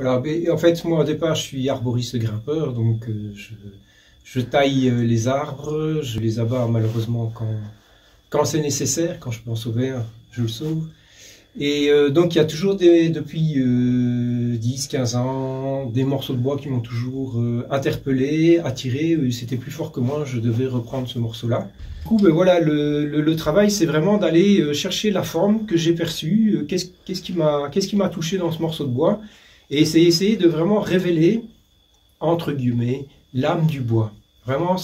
Voilà, mais en fait, moi au départ, je suis arboriste grimpeur, donc je taille les arbres, je les abats malheureusement quand c'est nécessaire, quand je peux en sauver un, je le sauve. Et donc il y a toujours depuis 10-15 ans, des morceaux de bois qui m'ont toujours interpellé, attiré. C'était plus fort que moi, je devais reprendre ce morceau-là. Du coup, ben voilà, le travail, c'est vraiment d'aller chercher la forme que j'ai perçue, qu'est-ce qui m'a touché dans ce morceau de bois, et c'est essayer de vraiment révéler, entre guillemets, l'âme du bois. Vraiment,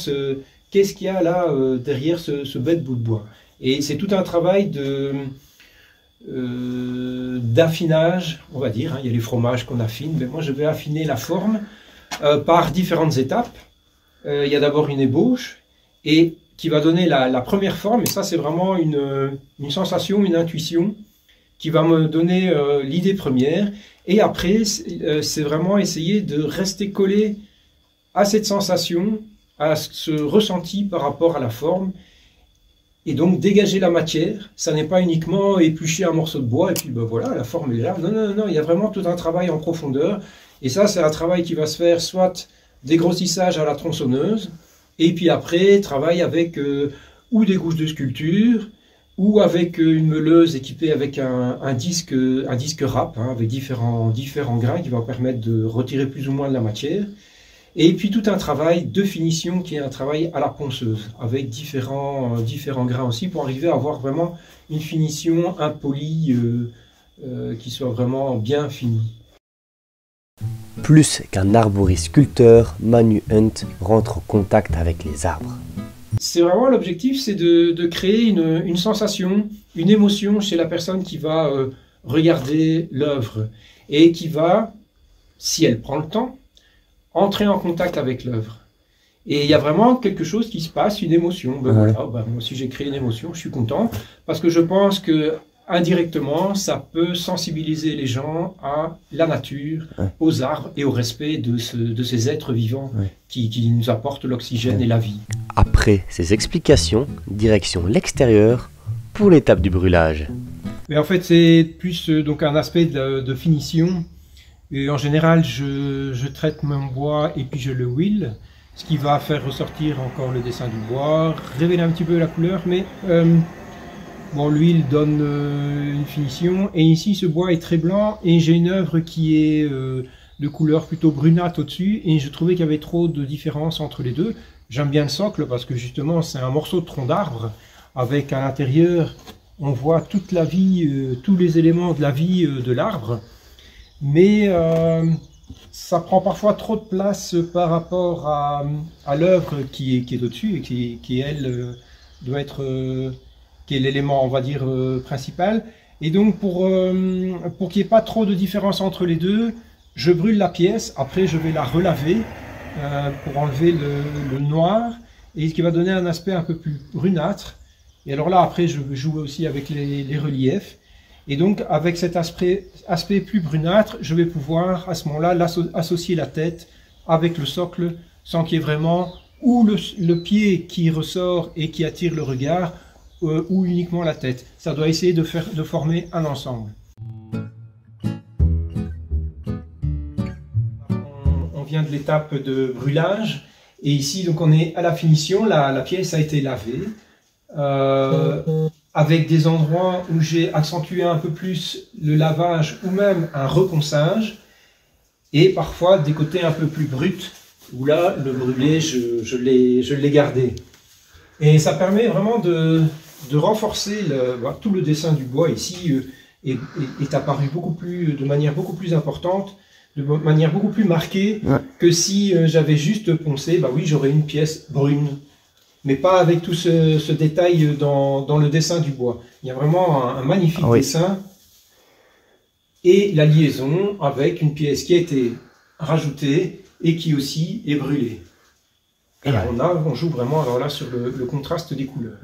qu'est-ce qu'il y a là derrière ce bête bout de bois. Et c'est tout un travail d'affinage, on va dire, hein. Il y a les fromages qu'on affine, mais moi je vais affiner la forme par différentes étapes. Il y a d'abord une ébauche et qui va donner la première forme, et ça c'est vraiment une sensation, une intuition qui va me donner l'idée première, et après c'est vraiment essayer de rester collé à cette sensation, à ce ressenti par rapport à la forme. Et donc dégager la matière, ça n'est pas uniquement éplucher un morceau de bois et puis ben voilà, la forme est là. Non, non, non, il y a vraiment tout un travail en profondeur. Et ça, c'est un travail qui va se faire soit dégrossissage à la tronçonneuse, et puis après, travail avec ou des gouges de sculpture, ou avec une meuleuse équipée avec un disque râpe, hein, avec différents grains qui va permettre de retirer plus ou moins de la matière. Et puis tout un travail de finition qui est un travail à la ponceuse, avec différents grains aussi, pour arriver à avoir vraiment une finition impolie qui soit vraiment bien finie. Plus qu'un arboriste sculpteur, Manu Hunt rentre en contact avec les arbres. C'est vraiment l'objectif, c'est de créer une sensation, une émotion chez la personne qui va regarder l'œuvre et qui va, si elle prend le temps, entrer en contact avec l'œuvre. Et il y a vraiment quelque chose qui se passe, une émotion. Ben voilà, ben moi aussi j'ai créé une émotion, je suis content, parce que je pense que indirectement, ça peut sensibiliser les gens à la nature, aux arbres et au respect de ces êtres vivants qui nous apportent l'oxygène et la vie. Après ces explications, direction l'extérieur pour l'étape du brûlage. Mais en fait, c'est plus donc un aspect de finition. Et en général, je traite mon bois et puis je le huile, ce qui va faire ressortir encore le dessin du bois, révéler un petit peu la couleur, mais bon, l'huile donne une finition. Et ici, ce bois est très blanc et j'ai une œuvre qui est de couleur plutôt brunâtre au-dessus, et je trouvais qu'il y avait trop de différence entre les deux. J'aime bien le socle parce que justement, c'est un morceau de tronc d'arbre avec à l'intérieur, on voit toute la vie, tous les éléments de la vie de l'arbre. Mais ça prend parfois trop de place par rapport à l'œuvre qui est au-dessus et qui elle, doit être, qui est l'élément, on va dire, principal. Et donc, pour qu'il n'y ait pas trop de différence entre les deux, je brûle la pièce. Après, je vais la relaver pour enlever le noir, et ce qui va donner un aspect un peu plus brunâtre. Et alors là, après, je joue aussi avec les reliefs. Et donc, avec cet aspect plus brunâtre, je vais pouvoir, à ce moment-là, associer la tête avec le socle, sans qu'il y ait vraiment ou le pied qui ressort et qui attire le regard, ou uniquement la tête. Ça doit essayer de former un ensemble. On vient de l'étape de brûlage, et ici, donc, on est à la finition. La pièce a été lavée. Avec des endroits où j'ai accentué un peu plus le lavage ou même un reponçage, et parfois des côtés un peu plus bruts où là le brûlé je l'ai gardé, et ça permet vraiment de renforcer tout le dessin du bois ici est apparu de manière beaucoup plus importante, de manière beaucoup plus marquée que si j'avais juste poncé. Bah oui, j'aurais une pièce brune, mais pas avec tout ce détail dans le dessin du bois. Il y a vraiment un magnifique dessin, et la liaison avec une pièce qui a été rajoutée et qui aussi est brûlée. Et on joue vraiment alors là sur le contraste des couleurs.